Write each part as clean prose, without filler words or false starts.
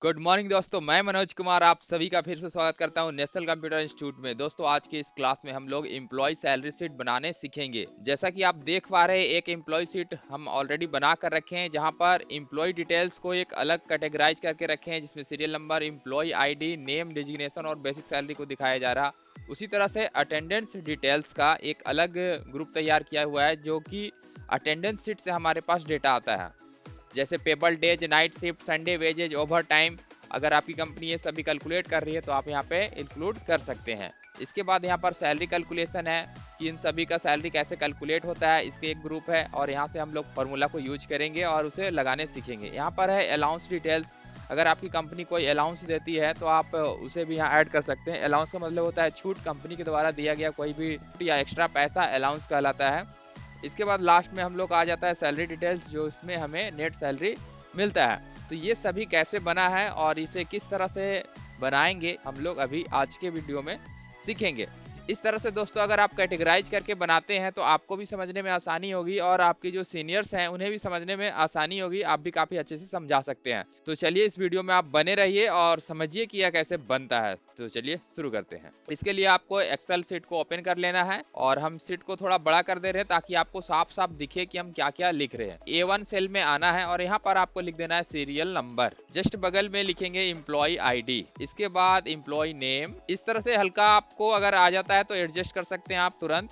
Good morning दोस्तों, मैं मनोज कुमार आप सभी का फिर से स्वागत करता हूं नेशनल कंप्यूटर इंस्टीट्यूट में। दोस्तों आज की इस क्लास में हम लोग एम्प्लॉय सैलरी शीट बनाने सीखेंगे। जैसा कि आप देख पा रहे हैं, एक एम्प्लॉय शीट हम ऑलरेडी बना कर रखे हैं, जहां पर एम्प्लॉय डिटेल्स को एक अलग कैटेगराइज करके रखे हैं, जिसमें serial number, employ ID, name, designation और बेसिक सैलरी को दिखाया जा रहा। उसी तरह से अटेंडेंस डिटेल्स का एक अलग ग्रुप तैयार किया हुआ है, जो कि अटेंडेंस शीट से हमारे पास डेटा आता है। जैसे payable days, night shift, Sunday wages, overtime, अगर आपकी कंपनी ये सभी कैलकुलेट कर रही है तो आप यहाँ पे इंक्लूड कर सकते हैं। इसके बाद यहाँ पर सैलरी कैलकुलेशन है कि इन सभी का सैलरी कैसे कैलकुलेट होता है, इसके एक ग्रुप है और यहाँ से हम लोग फॉर्मूला को यूज करेंगे और उसे लगाने सीखेंगे। यहाँ पर है अलाउंस डिटेल्स। अगर आपकी कंपनी कोई अलाउंस देती है तो आप उसे भी यहाँ ऐड कर सकते हैं। अलाउंस का मतलब होता है छूट, कंपनी के द्वारा दिया गया कोई भी या एक्स्ट्रा पैसा अलाउंस कहलाता है। इसके बाद लास्ट में हम लोग आ जाता है सैलरी डिटेल्स, जो इसमें हमें नेट सैलरी मिलता है। तो ये सभी कैसे बना है और इसे किस तरह से बनाएंगे हम लोग अभी आज के वीडियो में सीखेंगे। इस तरह से दोस्तों अगर आप कैटेगराइज करके बनाते हैं तो आपको भी समझने में आसानी होगी और आपके जो सीनियर्स हैं उन्हें भी समझने में आसानी होगी, आप भी काफी अच्छे से समझा सकते हैं। तो चलिए इस वीडियो में आप बने रहिए और समझिए कि यह कैसे बनता है। तो चलिए शुरू करते हैं। इसके लिए आपको एक्सेल शीट को ओपन कर लेना है और हम शीट को थोड़ा बड़ा कर दे रहे हैं ताकि आपको साफ साफ दिखे कि हम क्या क्या लिख रहे हैं। A1 सेल में आना है और यहाँ पर आपको लिख देना है सीरियल नंबर। जस्ट बगल में लिखेंगे एम्प्लॉय आईडी, इसके बाद एम्प्लॉय नेम। इस तरह से हल्का आपको अगर आ जाता है तो एडजस्ट कर सकते हैं आप तुरंत।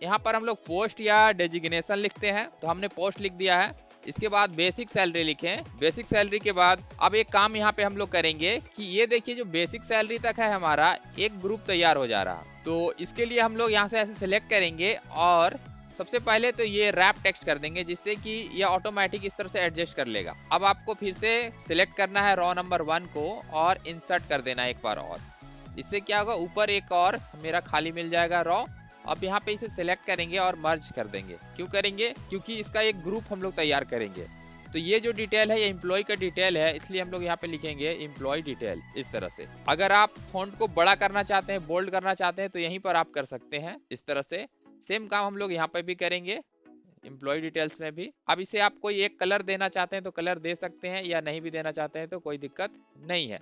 यहाँ पर हम लोग पोस्ट या डेजिग्नेशन लिखते हैं, तो हमने पोस्ट लिख दिया है। इसके बाद बेसिक सैलरी लिखें। बेसिक सैलरी के बाद अब एक काम यहाँ पे हम लोग करेंगे कि ये देखिए जो बेसिक सैलरी तक है हमारा एक ग्रुप तैयार हो जा रहा। तो इसके लिए हम लोग यहाँ से ऐसे सिलेक्ट करेंगे और सबसे पहले तो ये रैप टेक्स्ट कर देंगे, जिससे कि ये ऑटोमेटिक इस तरह से एडजस्ट कर लेगा। अब आपको फिर से सिलेक्ट करना है रो नंबर 1 को और इंसर्ट कर देना एक बार और। इससे क्या होगा, ऊपर एक और मेरा खाली मिल जाएगा रो। अब यहाँ पे इसे सिलेक्ट करेंगे और मर्ज कर देंगे। क्यों करेंगे? क्योंकि इसका एक ग्रुप हम लोग तैयार करेंगे। तो ये जो डिटेल है ये एम्प्लॉय का डिटेल है, इसलिए हम लोग यहाँ पे लिखेंगे एम्प्लॉय डिटेल इस तरह से। अगर आप फॉन्ट को बड़ा करना चाहते हैं, बोल्ड करना चाहते हैं, तो यहीं पर आप कर सकते हैं इस तरह से। सेम काम हम लोग यहाँ पे भी करेंगे एम्प्लॉय डिटेल्स में भी। अब इसे आप कोई एक कलर देना चाहते हैं तो कलर दे सकते हैं, या नहीं भी देना चाहते हैं तो कोई दिक्कत नहीं है।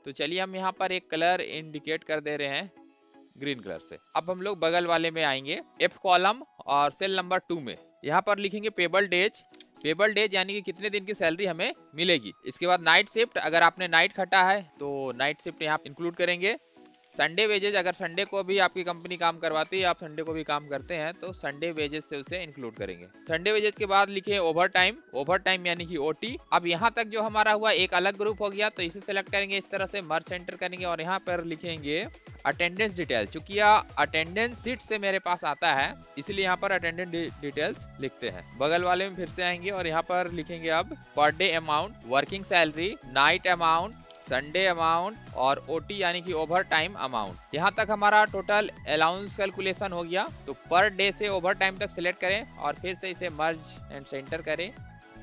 तो चलिए हम यहाँ पर एक कलर इंडिकेट कर दे रहे हैं ग्रीन कलर से। अब हम लोग बगल वाले में आएंगे F कॉलम और सेल नंबर 2 में यहाँ पर लिखेंगे पेबल डेज। पेबल डेज यानी कि कितने दिन की सैलरी हमें मिलेगी। इसके बाद नाइट शिफ्ट, अगर आपने नाइट खटा है तो नाइट शिफ्ट यहाँ इंक्लूड करेंगे। संडे वेजेज, अगर संडे को भी आपकी कंपनी काम करवाती है, आप संडे को भी काम करते हैं तो संडे वेजेज से उसे इंक्लूड करेंगे। संडे वेजेज के बाद लिखे ओवर टाइम। ओवर टाइम यानी कि ओटी। अब यहाँ तक जो हमारा हुआ एक अलग ग्रुप हो गया, तो इसे सेलेक्ट करेंगे इस तरह से, मर्ज सेंटर करेंगे और यहाँ पर लिखेंगे अटेंडेंस डिटेल। चूंकि यह अटेंडेंस शीट से मेरे पास आता है इसलिए यहाँ पर अटेंडेंस डिटेल्स लिखते हैं। बगल वाले में फिर से आएंगे और यहाँ पर लिखेंगे अब per day amount, working salary, night amount, Sunday amount और ओटी यानी कि ओवर टाइम अमाउंट। यहाँ तक हमारा टोटल अलाउंस कैलकुलेशन हो गया। तो पर डे से ओवर टाइम तक सिलेक्ट करें और फिर से इसे मर्ज एंड सेंटर करें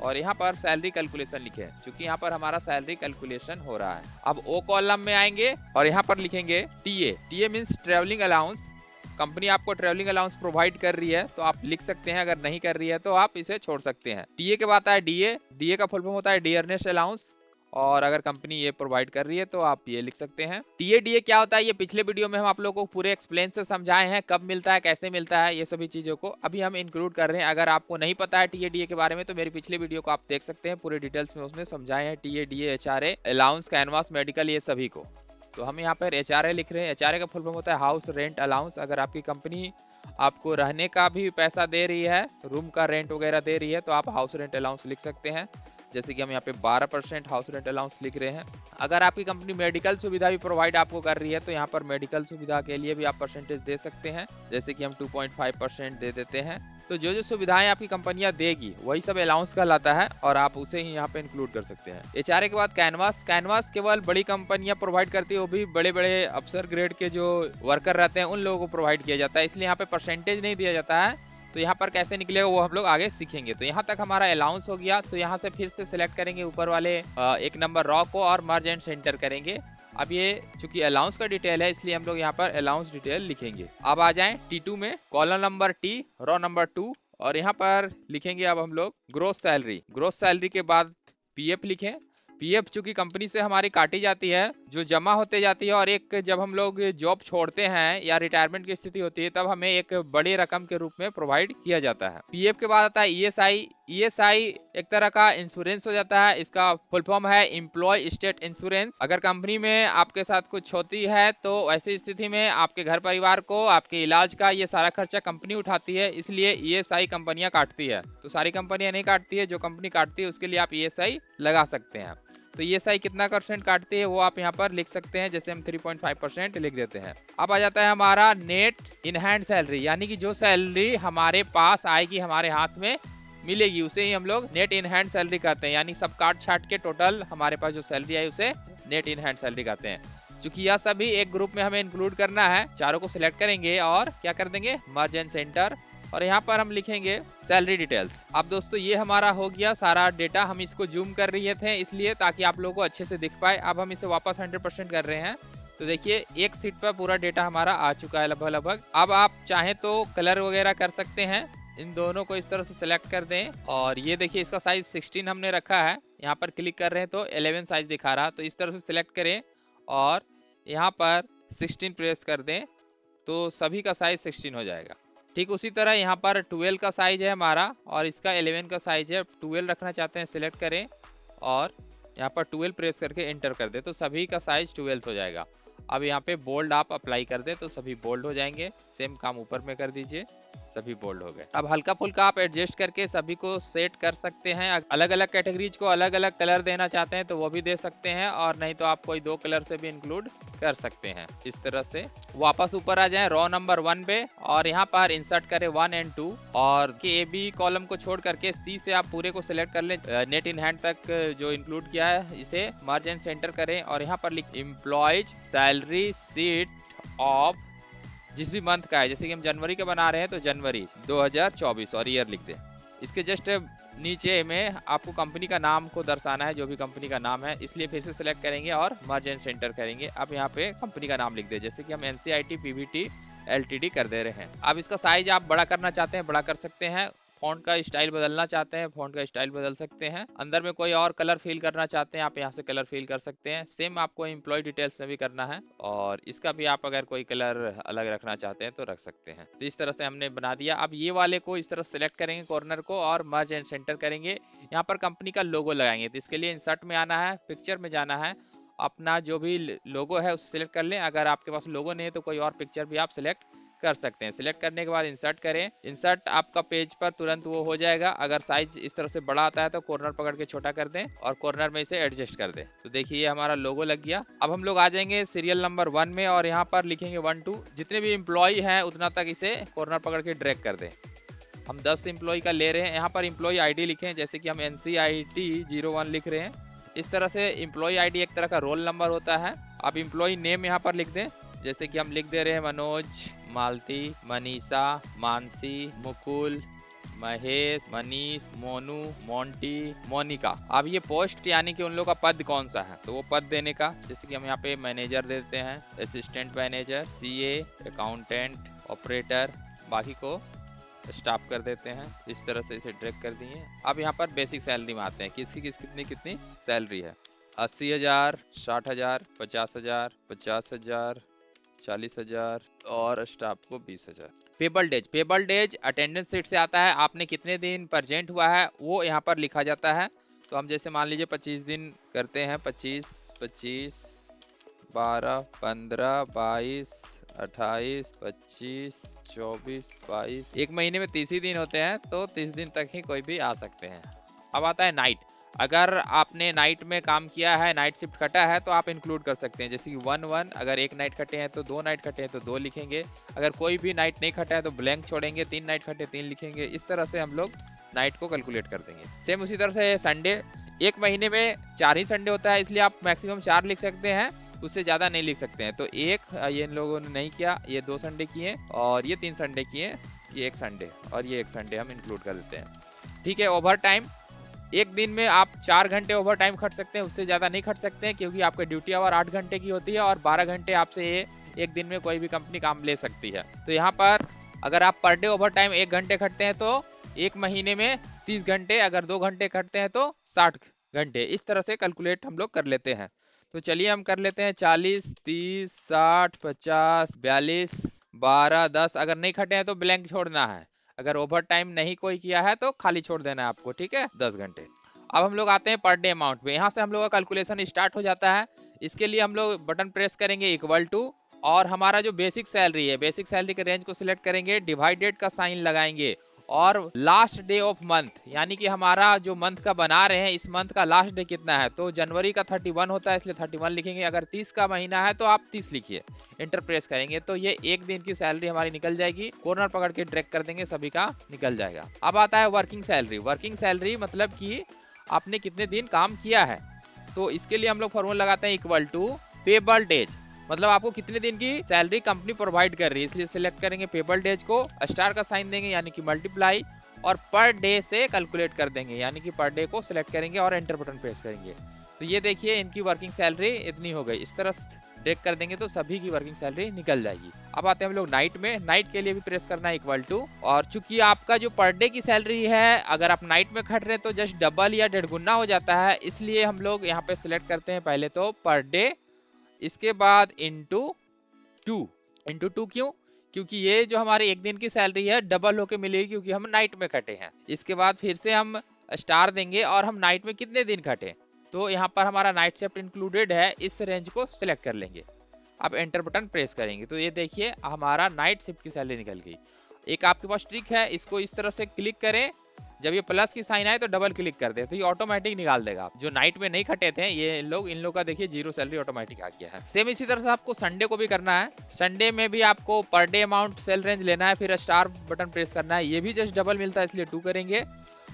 और यहाँ पर सैलरी कैलकुलेशन लिखें, क्योंकि यहाँ पर हमारा सैलरी कैलकुलेशन हो रहा है। अब ओ कॉलम में आएंगे और यहाँ पर लिखेंगे TA. TA means travelling allowance. Company आपको ट्रेवलिंग अलाउंस प्रोवाइड कर रही है तो आप लिख सकते हैं, अगर नहीं कर रही है तो आप इसे छोड़ सकते हैं। टीए के बाद है डीए। डीए का फुल फॉर्म होता है डियरनेस अलाउंस, और अगर कंपनी ये प्रोवाइड कर रही है तो आप ये लिख सकते हैं। टीएडीए क्या होता है ये पिछले वीडियो में हम आप लोगों को पूरे एक्सप्लेन से समझाए हैं, कब मिलता है, कैसे मिलता है, ये सभी चीजों को अभी हम इंक्लूड कर रहे हैं। अगर आपको नहीं पता है टीएडीए के बारे में तो मेरी पिछले वीडियो को आप देख सकते हैं, पूरे डिटेल्स में उसमें समझाए हैं TADA, HRA, allowance, canvas, medical, ये सभी को। तो हम यहाँ पर एचआरए लिख रहे हैं। एचआरए का फुल फॉर्म होता है हाउस रेंट अलाउंस। अगर आपकी कंपनी आपको रहने का भी पैसा दे रही है, रूम का रेंट वगैरह दे रही है, तो आप हाउस रेंट अलाउंस लिख सकते हैं। जैसे कि हम यहाँ पे 12% हाउस रेंट अलाउंस लिख रहे हैं। अगर आपकी कंपनी मेडिकल सुविधा भी प्रोवाइड आपको कर रही है तो यहाँ पर मेडिकल सुविधा के लिए भी आप परसेंटेज दे सकते हैं, जैसे कि हम 2.5% दे देते हैं। तो जो जो सुविधाएं आपकी कंपनियां देगी वही सब अलाउंस कहलाता है और आप उसे ही यहाँ पे इंक्लूड कर सकते हैं। एचआरए के बाद कैनवास। कैनवास केवल बड़ी कंपनियां प्रोवाइड करती है, वो भी बड़े बड़े अफसर ग्रेड के जो वर्कर रहते हैं उन लोगों को प्रोवाइड किया जाता है, इसलिए यहाँ पे परसेंटेज नहीं दिया जाता है। तो यहाँ पर कैसे निकलेगा वो हम लोग आगे सीखेंगे। तो यहाँ तक हमारा अलाउंस हो गया। तो यहाँ से फिर से सिलेक्ट करेंगे ऊपर वाले एक नंबर रॉ को और मर्ज एंड सेंटर करेंगे। अब ये चूंकि अलाउंस का डिटेल है इसलिए हम लोग यहाँ पर अलाउंस डिटेल लिखेंगे। अब आ जाएं T2 में, column number T, row number 2 और यहाँ पर लिखेंगे अब हम लोग ग्रोस सैलरी। ग्रोस सैलरी के बाद पीएफ लिखें। पीएफ चूंकि कंपनी से हमारी काटी जाती है, जो जमा होते जाती है, और एक जब हम लोग जॉब छोड़ते हैं या रिटायरमेंट की स्थिति होती है तब हमें एक बड़ी रकम के रूप में प्रोवाइड किया जाता है। पीएफ के बाद आता है ईएसआई। ईएसआई एक तरह का इंश्योरेंस हो जाता है। इसका फुल फॉर्म है एम्प्लॉय स्टेट इंश्योरेंस। अगर कंपनी में आपके साथ कुछ होती है तो ऐसी स्थिति में आपके घर परिवार को आपके इलाज का ये सारा खर्चा कंपनी उठाती है, इसलिए ईएसआई कंपनियां काटती है। तो सारी कंपनियां नहीं काटती है, जो कंपनी काटती है उसके लिए आप ईएसआई लगा सकते हैं। तो ईएसआई कितना % काटती है वो आप यहाँ पर लिख सकते हैं, जैसे हम 3.5% लिख देते हैं। अब आ जाता है हमारा नेट इन हैंड सैलरी, यानी कि जो सैलरी हमारे पास आएगी, हमारे हाथ में मिलेगी, उसे ही हम लोग नेट इन हैंड सैलरी कहते हैं। यानी सब काट छाट के टोटल हमारे पास जो सैलरी आई उसे नेट इन हैंड सैलरी कहते हैं। चूंकि यह सभी एक ग्रुप में हमें इंक्लूड करना है, चारों को सिलेक्ट करेंगे और क्या कर देंगे, मर्ज एंड सेंटर, और यहाँ पर हम लिखेंगे सैलरी डिटेल्स। अब दोस्तों ये हमारा हो गया सारा डेटा। हम इसको जूम कर रहे थे इसलिए ताकि आप लोगों को अच्छे से दिख पाए। अब हम इसे वापस 100% कर रहे हैं, तो देखिए एक सीट पर पूरा डेटा हमारा आ चुका है लगभग लगभग। अब आप चाहें तो कलर वगैरह कर सकते हैं, इन दोनों को इस तरह से सिलेक्ट कर दें, और ये देखिए इसका साइज 16 हमने रखा है। यहाँ पर क्लिक कर रहे हैं तो 11 साइज दिखा रहा, तो इस तरह से सिलेक्ट करें और यहाँ पर 16 प्रेस कर दें तो सभी का साइज 16 हो जाएगा। ठीक उसी तरह यहाँ पर 12 का साइज है हमारा और इसका 11 का साइज है। 12 रखना चाहते हैं, सिलेक्ट करें और यहाँ पर 12 प्रेस करके एंटर कर दे तो सभी का साइज 12 हो जाएगा। अब यहाँ पे बोल्ड आप अप्लाई कर दे तो सभी बोल्ड हो जाएंगे। सेम काम ऊपर में कर दीजिए, सभी बोल्ड हो गए। अब हल्का फुल्का आप एडजस्ट करके सभी को सेट कर सकते हैं। अलग अलग कैटेगरीज को अलग अलग कलर देना चाहते हैं तो वो भी दे सकते हैं, और नहीं तो आप कोई 2 कलर से भी इंक्लूड कर सकते हैं। इस तरह से वापस ऊपर आ जाएं रो नंबर 1 पे और यहाँ पर इंसर्ट करें 1 और 2, और ए बी कॉलम को छोड़ करके सी से आप पूरे को सिलेक्ट कर लें। नेट इन हैंड तक जो इंक्लूड किया है इसे मर्ज एंड सेंटर करें और यहाँ पर लिख एम्प्लॉयज सैलरी शीट ऑफ जिस भी मंथ का है, जैसे कि हम जनवरी के बना रहे हैं तो जनवरी 2024 और ईयर लिख दें। इसके जस्ट नीचे में आपको कंपनी का नाम को दर्शाना है, जो भी कंपनी का नाम है, इसलिए फिर से सिलेक्ट करेंगे और मर्ज एंड सेंटर करेंगे। अब यहाँ पे कंपनी का नाम लिख दें, जैसे कि हम NCIT PVT LTD कर दे रहे हैं। अब इसका साइज आप बड़ा करना चाहते हैं, बड़ा कर सकते हैं। फॉन्ट का स्टाइल बदलना चाहते हैं, फॉन्ट का स्टाइल बदल सकते हैं। अंदर में कोई और कलर फिल करना चाहते हैं, आप यहाँ से कलर फिल कर सकते हैं। सेम आपको एम्प्लॉय डिटेल्स में भी करना है, और इसका भी आप अगर कोई कलर अलग रखना चाहते हैं तो रख सकते हैं। तो इस तरह से हमने बना दिया। अब ये वाले को इस तरह सेलेक्ट करेंगे कॉर्नर को और मर्ज एंड सेंटर करेंगे। यहाँ पर कंपनी का लोगो लगाएंगे, तो इसके लिए इंसर्ट में आना है, पिक्चर में जाना है, अपना जो भी लोगो है उसे सिलेक्ट कर लें। अगर आपके पास लोगो नहीं है तो कोई और पिक्चर भी आप सिलेक्ट कर सकते हैं। सिलेक्ट करने के बाद इंसर्ट करें। इंसर्ट आपका पेज पर तुरंत वो हो जाएगा। अगर साइज इस तरह से बड़ा आता है तो कॉर्नर पकड़ के छोटा कर दें और कॉर्नर में इसे एडजस्ट कर दें। तो देखिए ये हमारा लोगो लग गया। अब हम लोग आ जाएंगे सीरियल नंबर 1 में और यहाँ पर लिखेंगे 1 2। जितने भी एम्प्लॉय हैं उतना तक इसे कॉर्नर पकड़ के ड्रैग कर दें। हम 10 एम्प्लॉय का ले रहे हैं। यहाँ पर एम्प्लॉय ID लिखें, जैसे कि हम NCIT 01 लिख रहे हैं। इस तरह से एम्प्लॉय ID एक तरह का रोल नंबर होता है। अब एम्प्लॉय नेम यहाँ पर लिख दें, जैसे कि हम लिख दे रहे हैं मनोज, मालती, मनीषा, मानसी, मुकुल, महेश, मनीष, मोनू, मोंटी, मोनिका। अब ये पोस्ट यानी कि उन लोगों का पद कौन सा है, तो वो पद देने का, जैसे कि हम यहाँ पे मैनेजर देते हैं, assistant manager, CA, accountant, operator, बाकी को स्टॉप कर देते हैं। इस तरह से इसे ड्रैग कर दिए। अब यहाँ पर बेसिक सैलरी में आते हैं, किसकी कितनी सैलरी है। 80,000, 60,000, 50,000, 50,000, 40,000 और स्टाफ को 20,000। पेबल डेज अटेंडेंस शीट से आता है, आपने कितने दिन प्रेजेंट हुआ है वो यहाँ पर लिखा जाता है। तो हम जैसे मान लीजिए 25 दिन करते हैं, 25, 12, 15, 22, 28, 25, 24, 22, एक महीने में 30 ही दिन होते हैं, तो 30 दिन तक ही कोई भी आ सकते हैं। अब आता है नाइट। अगर आपने नाइट में काम किया है, नाइट शिफ्ट कटा है, तो आप इंक्लूड कर सकते हैं, जैसे कि 1 अगर 1 नाइट कटे हैं तो 2 नाइट कटे हैं तो 2 लिखेंगे। अगर कोई भी नाइट नहीं कटा है तो ब्लैंक छोड़ेंगे, 3 नाइट कटे 3 लिखेंगे। इस तरह से हम लोग नाइट को कैलकुलेट कर देंगे। सेम उसी तरह से संडे, एक महीने में 4 ही संडे होता है, इसलिए आप मैक्सिमम 4 लिख सकते हैं, उससे ज़्यादा नहीं लिख सकते हैं। तो एक ये इन लोगों ने नहीं किया, ये 2 संडे किए और ये 3 संडे किए, ये 1 संडे और ये 1 संडे हम इंक्लूड कर देते हैं। ठीक है। ओवर टाइम, एक दिन में आप 4 घंटे ओवर टाइम खट सकते हैं, उससे ज़्यादा नहीं खट सकते हैं, क्योंकि आपका ड्यूटी आवर 8 घंटे की होती है और 12 घंटे आपसे एक दिन में कोई भी कंपनी काम ले सकती है। तो यहाँ पर अगर आप पर डे ओवर टाइम 1 घंटे खटते हैं तो एक महीने में 30 घंटे, अगर 2 घंटे खटते हैं तो 60 घंटे। इस तरह से कैलकुलेट हम लोग कर लेते हैं। तो चलिए हम कर लेते हैं 40, 30, 60, 50, 42, 12, 10। अगर नहीं खटे हैं तो ब्लैंक छोड़ना है। अगर ओवर टाइम नहीं कोई किया है तो खाली छोड़ देना है आपको, ठीक है, 10 घंटे। अब हम लोग आते हैं पर डे अमाउंट पे। यहाँ से हम लोग का कैलकुलेशन स्टार्ट हो जाता है। इसके लिए हम लोग बटन प्रेस करेंगे इक्वल टू, और हमारा जो बेसिक सैलरी है, बेसिक सैलरी के रेंज को सिलेक्ट करेंगे, डिवाइडेड का साइन लगाएंगे, और लास्ट डे ऑफ मंथ, यानी कि हमारा जो मंथ का बना रहे हैं, इस मंथ का लास्ट डे कितना है, तो जनवरी का 31 होता है इसलिए 31 लिखेंगे। अगर 30 का महीना है तो आप 30 लिखिए, इंटर प्रेस करेंगे तो ये एक दिन की सैलरी हमारी निकल जाएगी। कॉर्नर पकड़ के ड्रैग कर देंगे, सभी का निकल जाएगा। अब आता है वर्किंग सैलरी। वर्किंग सैलरी मतलब कि आपने कितने दिन काम किया है। तो इसके लिए हम लोग फॉर्मूला लगाते हैं इक्वल टू पेबल डेज, मतलब आपको कितने दिन की सैलरी कंपनी प्रोवाइड कर रही है, इसलिए सिलेक्ट करेंगे पेबल डेज को, स्टार का साइन देंगे यानी कि मल्टीप्लाई, और पर डे से कैलकुलेट कर देंगे, यानी कि पर डे को सिलेक्ट करेंगे और एंटर बटन प्रेस करेंगे। तो ये देखिए इनकी वर्किंग सैलरी इतनी हो गई। इस तरह ड्रैग कर देंगे तो सभी की वर्किंग सैलरी निकल जाएगी। अब आते हैं हम लोग नाइट में। नाइट के लिए भी प्रेस करना है इक्वल टू, और चूंकि आपका जो पर डे की सैलरी है, अगर आप नाइट में खट रहे हैं तो जस्ट डबल या डेढ़ गुना हो जाता है, इसलिए हम लोग यहाँ पे सिलेक्ट करते हैं पहले तो पर डे, इसके बाद इंटू टू। इंटू टू क्यों? क्योंकि ये जो हमारी एक दिन की सैलरी है डबल होके मिलेगी, क्योंकि हम नाइट में खटे हैं। इसके बाद फिर से हम स्टार देंगे और हम नाइट में कितने दिन खटे, तो यहाँ पर हमारा नाइट शिफ्ट इंक्लूडेड है, इस रेंज को सिलेक्ट कर लेंगे। अब एंटर बटन प्रेस करेंगे तो ये देखिए हमारा नाइट शिफ्ट की सैलरी निकल गई। एक आपके पास ट्रिक है, इसको इस तरह से क्लिक करें, जब ये प्लस की साइन आए तो डबल क्लिक कर दे, तो ये ऑटोमेटिक निकाल देगा। जो नाइट में नहीं खटे थे ये लोग, इन लोग का देखिए जीरो सैलरी ऑटोमेटिक आ गया है। सेम इसी तरह से आपको संडे को भी करना है। संडे में भी आपको per day amount cell range लेना है, फिर स्टार बटन प्रेस करना है। ये भी जस्ट डबल मिलता है इसलिए 2 करेंगे,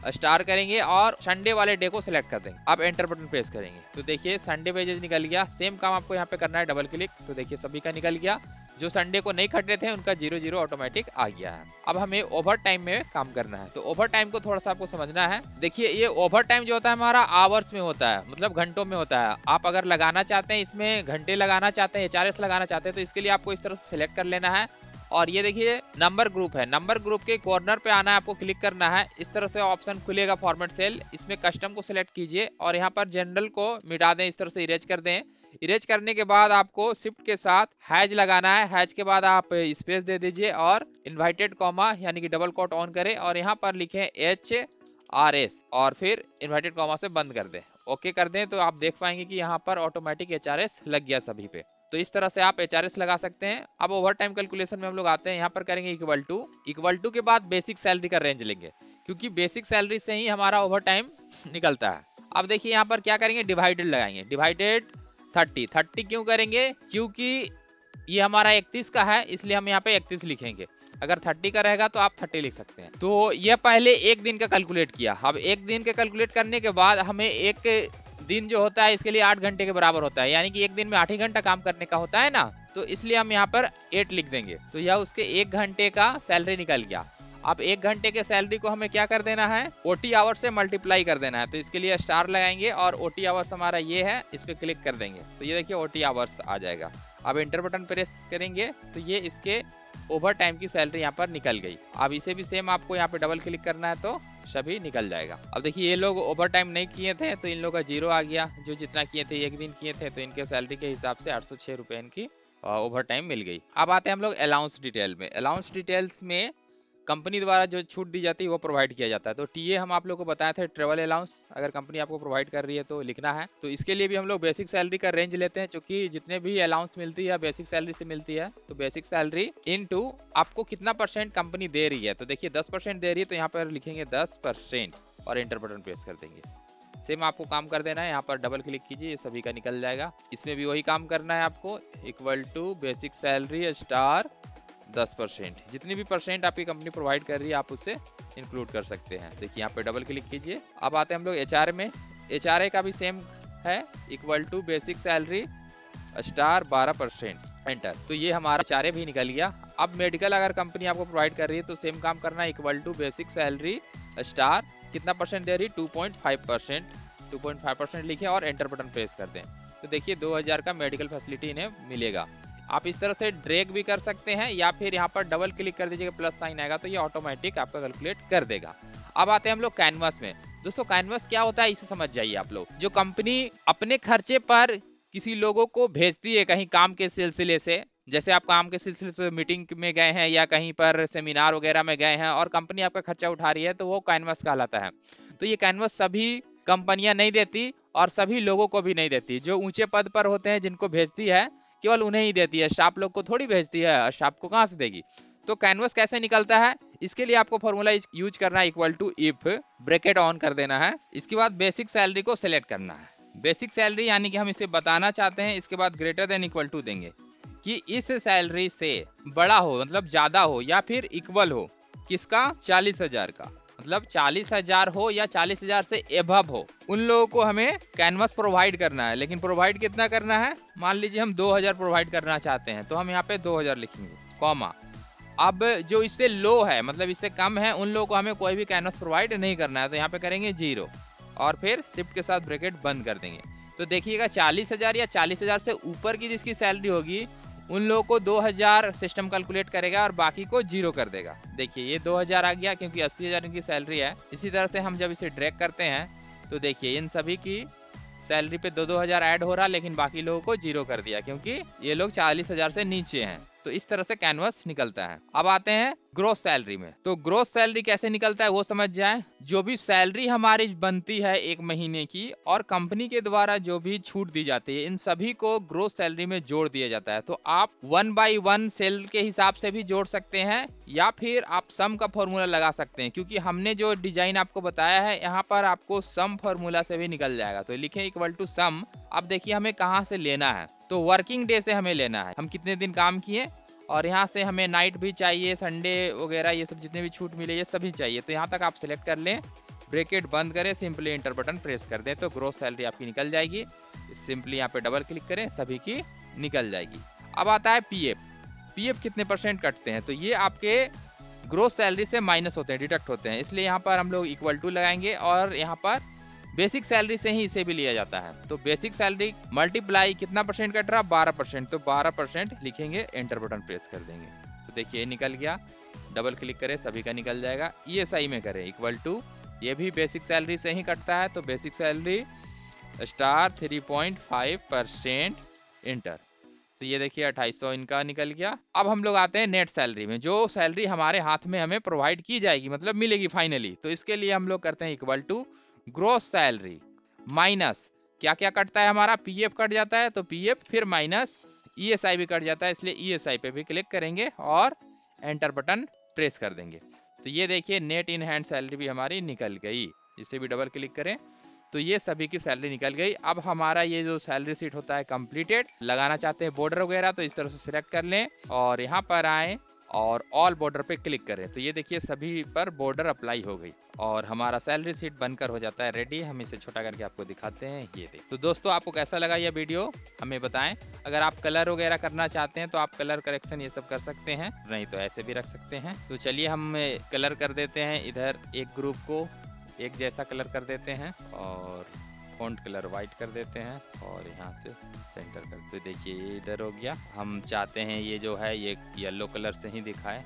स्टार करेंगे और संडे वाले डे को सिलेक्ट कर देंगे। अब एंटर बटन प्रेस करेंगे तो देखिए संडे वेजेस निकल गया। सेम काम आपको यहाँ पे करना है, डबल क्लिक, तो देखिए सभी का निकल गया। जो संडे को नहीं खट रहे थे उनका 0 ऑटोमेटिक आ गया है। अब हमें ओवर टाइम में काम करना है, तो ओवर टाइम को थोड़ा सा आपको समझना है। देखिए ये ओवर टाइम जो होता है हमारा आवर्स में होता है, मतलब घंटों में होता है। आप अगर लगाना चाहते हैं, इसमें घंटे लगाना चाहते हैं, एचआरएस लगाना चाहते हैं, तो इसके लिए आपको इस तरह से सिलेक्ट कर लेना है। और ये देखिए नंबर ग्रुप है, नंबर ग्रुप के कॉर्नर पे आना है, आपको क्लिक करना है। इस तरह से ऑप्शन खुलेगा फॉर्मेट सेल, इसमें कस्टम को सिलेक्ट कीजिए और यहाँ पर जनरल को मिटा दें, इस तरह से इरेज कर दें। इरेज करने के बाद आपको शिफ्ट के साथ हैज लगाना है। हैज के बाद आप स्पेस दे दीजिए और इन्वाइटेड कॉमा यानी कि डबल कोट ऑन करें और यहाँ पर लिखें HRS और फिर इन्वाइटेड कॉमा से बंद कर दें, ओके कर दें, तो आप देख पाएंगे कि यहाँ पर ऑटोमेटिक HRS लग गया सभी पे। तो इस तरह से आप HRS लगा सकते हैं। अब ओवर टाइम कैलकुलेशन में हम लोग आते हैं, यहाँ पर करेंगे इक्वल टू के बाद बेसिक सैलरी का रेंज लेंगे, क्योंकि बेसिक सैलरी से ही हमारा ओवर टाइम निकलता है। अब देखिए यहाँ पर क्या करेंगे, डिवाइडेड लगाएंगे, डिवाइडेड 30 क्यों करेंगे, क्योंकि ये हमारा 31 का है इसलिए हम यहाँ पे 31 लिखेंगे। अगर 30 का रहेगा तो आप 30 लिख सकते हैं। तो ये पहले एक दिन का कैलकुलेट किया। अब एक दिन का कैलकुलेट करने के बाद हमें एक दिन जो होता है इसके लिए 8 घंटे के बराबर होता है, यानी कि एक दिन में 8 ही घंटा काम करने का होता है ना, तो इसलिए हम यहाँ पर 8 लिख देंगे। तो यह उसके 1 घंटे का सैलरी निकल गया। अब 1 घंटे के सैलरी को हमें क्या कर देना है, OT आवर से मल्टीप्लाई कर देना है। तो इसके लिए स्टार लगाएंगे और OT आवर्स हमारा ये है, इस पे क्लिक कर देंगे तो ये देखिए OT आवर्स आ जाएगा। अब एंटर बटन प्रेस करेंगे तो ये इसके ओवर टाइम की सैलरी यहाँ पर निकल गई। अब इसे भी सेम आपको यहाँ पे डबल क्लिक करना है तो सभी निकल जाएगा। अब देखिए ये लोग ओवर टाइम नहीं किए थे तो इन लोग का 0 आ गया, जो जितना किए थे एक दिन किए थे तो इनके सैलरी के हिसाब से 806 रुपए इनकी ओवर टाइम मिल गई। अब आते हैं हम लोग अलाउंस डिटेल में। अलाउंस डिटेल्स में कंपनी द्वारा जो छूट दी जाती है वो प्रोवाइड किया जाता है। तो टीए हम आप लोग को बताए थे, ट्रेवल अलाउंस अगर कंपनी आपको प्रोवाइड कर रही है तो लिखना है। तो इसके लिए भी हम लोग बेसिक सैलरी का रेंज लेते हैं, क्योंकि जितने भी अलाउंस मिलती है बेसिक सैलरी से मिलती है। तो बेसिक सैलरी इनटू आपको कितना % कंपनी दे रही है, तो देखिए 10% दे रही है तो यहाँ पर लिखेंगे 10% और एंटर बटन प्रेस कर देंगे। सेम आपको काम कर देना है, यहाँ पर डबल क्लिक कीजिए, सभी का निकल जाएगा। इसमें भी वही काम करना है आपको, equal to basic salary star 10%, जितनी भी % आपकी कंपनी प्रोवाइड कर रही है आप उससे इंक्लूड कर सकते हैं। देखिए यहाँ पे डबल क्लिक कीजिए। अब आते हैं हम लोग HRA में। HRA का भी सेम है, equal to basic salary star 12%, enter. तो ये हमारा HRA भी निकल गया। अब मेडिकल अगर कंपनी आपको प्रोवाइड कर रही है तो सेम काम करना है, equal to basic salary star कितना % दे रही, 2.5%, 2.5% लिखे और एंटर बटन प्रेस कर दें। तो देखिए 2000 का मेडिकल फैसिलिटी इन्हें मिलेगा। आप इस तरह से ड्रैग भी कर सकते हैं या फिर यहाँ पर डबल क्लिक कर दीजिएगा, प्लस साइन आएगा तो ये ऑटोमेटिक आपका कैलकुलेट कर देगा। अब आते हैं हम लोग कैनवास में। दोस्तों कैनवस क्या होता है इसे समझ जाइए आप लोग। जो कंपनी अपने खर्चे पर किसी लोगों को भेजती है कहीं काम के सिलसिले से, जैसे आप काम के सिलसिले से मीटिंग में गए हैं या कहीं पर सेमिनार वगैरह में गए हैं और कंपनी आपका खर्चा उठा रही है, तो वो कैनवस कहलाता है। तो ये कैनवस सभी कंपनियां नहीं देती और सभी लोगों को भी नहीं देती। जो ऊंचे पद पर होते हैं जिनको भेजती है केवल उन्हें ही देती है, स्टाफ लोग को थोड़ी भेजती है, और स्टाफ को कहाँ से देगी। तो कैनवस कैसे निकलता है, इसके लिए आपको फॉर्मूला यूज करना है, equal to if bracket on कर देना है। इसके बाद बेसिक सैलरी को सिलेक्ट करना है। बेसिक सैलरी यानी कि हम इसे बताना चाहते हैं, इसके बाद ग्रेटर देन इक्वल टू देंगे कि इस सैलरी से बड़ा हो, मतलब ज्यादा हो या फिर इक्वल हो किसका, 40,000 का। मतलब 40,000 हो या 40,000 से एबव हो, उन लोगों को हमें कैनवस प्रोवाइड करना है। लेकिन प्रोवाइड कितना करना है, मान लीजिए हम 2,000 प्रोवाइड करना चाहते हैं, तो हम यहाँ पे 2,000 लिखेंगे, कॉमा। अब जो इससे लो है, मतलब इससे कम है, उन लोगों को हमें कोई भी कैनवस प्रोवाइड नहीं करना है, तो यहाँ पे करेंगे 0 और फिर शिफ्ट के साथ ब्रैकेट बंद कर देंगे। तो देखिएगा 40,000 या 40,000 से ऊपर की जिसकी सैलरी होगी उन लोगों को 2,000 सिस्टम कैलकुलेट करेगा और बाकी को 0 कर देगा। देखिए ये 2,000 आ गया क्योंकि 80,000 इनकी सैलरी है। इसी तरह से हम जब इसे ड्रैग करते हैं तो देखिए इन सभी की सैलरी पे 2-2 हज़ार ऐड हो रहा, लेकिन बाकी लोगों को 0 कर दिया क्योंकि ये लोग 40,000 से नीचे हैं। तो इस तरह से कैनवस निकलता है। अब आते हैं ग्रोस सैलरी में। तो ग्रोस सैलरी कैसे निकलता है वो समझ जाएं। जो भी सैलरी हमारी बनती है एक महीने की और कंपनी के द्वारा जो भी छूट दी जाती है, इन सभी को ग्रोस सैलरी में जोड़ दिया जाता है। तो आप 1 by 1 सेल के हिसाब से भी जोड़ सकते हैं या फिर आप सम का फॉर्मूला लगा सकते हैं, क्योंकि हमने जो डिजाइन आपको बताया है यहाँ पर आपको सम फॉर्मूला से भी निकल जाएगा। तो लिखें इक्वल टू सम। अब देखिए हमें कहाँ से लेना है, तो वर्किंग डे से हमें लेना है, हम कितने दिन काम किए, और यहाँ से हमें नाइट भी चाहिए, संडे वगैरह ये सब जितने भी छूट मिले ये सभी चाहिए। तो यहाँ तक आप सिलेक्ट कर लें, ब्रैकेट बंद करें, सिंपली इंटर बटन प्रेस कर दें तो ग्रोस सैलरी आपकी निकल जाएगी। सिंपली यहाँ पे डबल क्लिक करें, सभी की निकल जाएगी। अब आता है पीएफ। पीएफ कितने % कटते हैं, तो ये आपके ग्रोस सैलरी से माइनस होते हैं, डिडक्ट होते हैं, इसलिए यहाँ पर हम लोग इक्वल टू लगाएंगे और यहाँ पर बेसिक सैलरी से ही इसे भी लिया जाता है। तो बेसिक सैलरी मल्टीप्लाई कितना % कट रहा, 12%, तो 12% लिखेंगे, एंटर बटन प्रेस कर देंगे तो देखिए निकल गया। डबल क्लिक करें, सभी का निकल जाएगा। ईएसआई में करें इक्वल टू, ये भी बेसिक सैलरी से ही कटता है, तो बेसिक सैलरी स्टार 3.5% इंटर। तो ये देखिए 2,800 इनका निकल गया। अब हम लोग आते हैं नेट सैलरी में, जो सैलरी हमारे हाथ में हमें प्रोवाइड की जाएगी, मतलब मिलेगी फाइनली। तो इसके लिए हम लोग करते हैं equal to gross salary minus क्या क्या कटता है हमारा, पीएफ कट जाता है, तो पीएफ फिर माइनस ईएसआई भी कट जाता है, इसलिए ईएसआई पे भी क्लिक करेंगे और एंटर बटन प्रेस कर देंगे। तो ये देखिए नेट इन हैंड सैलरी भी हमारी निकल गई। इसे भी डबल क्लिक करें तो ये सभी की सैलरी निकल गई। अब हमारा ये जो सैलरी शीट होता है कंप्लीटेड। लगाना चाहते हैं बॉर्डर वगैरह तो इस तरह से सिलेक्ट कर लें और यहाँ पर आए और ऑल बॉर्डर पे क्लिक करें, तो ये देखिए सभी पर बॉर्डर अप्लाई हो गई और हमारा सैलरी शीट बनकर हो जाता है रेडी। हम इसे छोटा करके आपको दिखाते हैं, ये देख। तो दोस्तों आपको कैसा लगा ये वीडियो हमें बताएं। अगर आप कलर वगैरह करना चाहते हैं तो आप कलर करेक्शन ये सब कर सकते हैं, नहीं तो ऐसे भी रख सकते हैं। तो चलिए हम कलर कर देते हैं, इधर एक ग्रुप को एक जैसा कलर कर देते हैं और फॉन्ट कलर वाइट कर देते हैं और यहाँ से सेंटर कर, तो देखिए ये इधर हो गया। हम चाहते हैं ये जो है ये येलो कलर से ही दिखाए,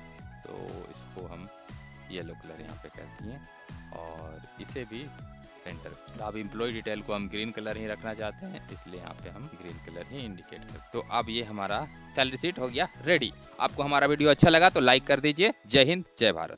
तो इसको हम येलो कलर यहाँ पे कर दिए और इसे भी सेंटर। तो अब एम्प्लॉय डिटेल को हम ग्रीन कलर ही रखना चाहते हैं, इसलिए यहाँ पे हम ग्रीन कलर ही इंडिकेट कर। तो अब ये हमारा सैलरी शीट हो गया रेडी। आपको हमारा वीडियो अच्छा लगा तो लाइक कर दीजिए। जय हिंद, जय भारत।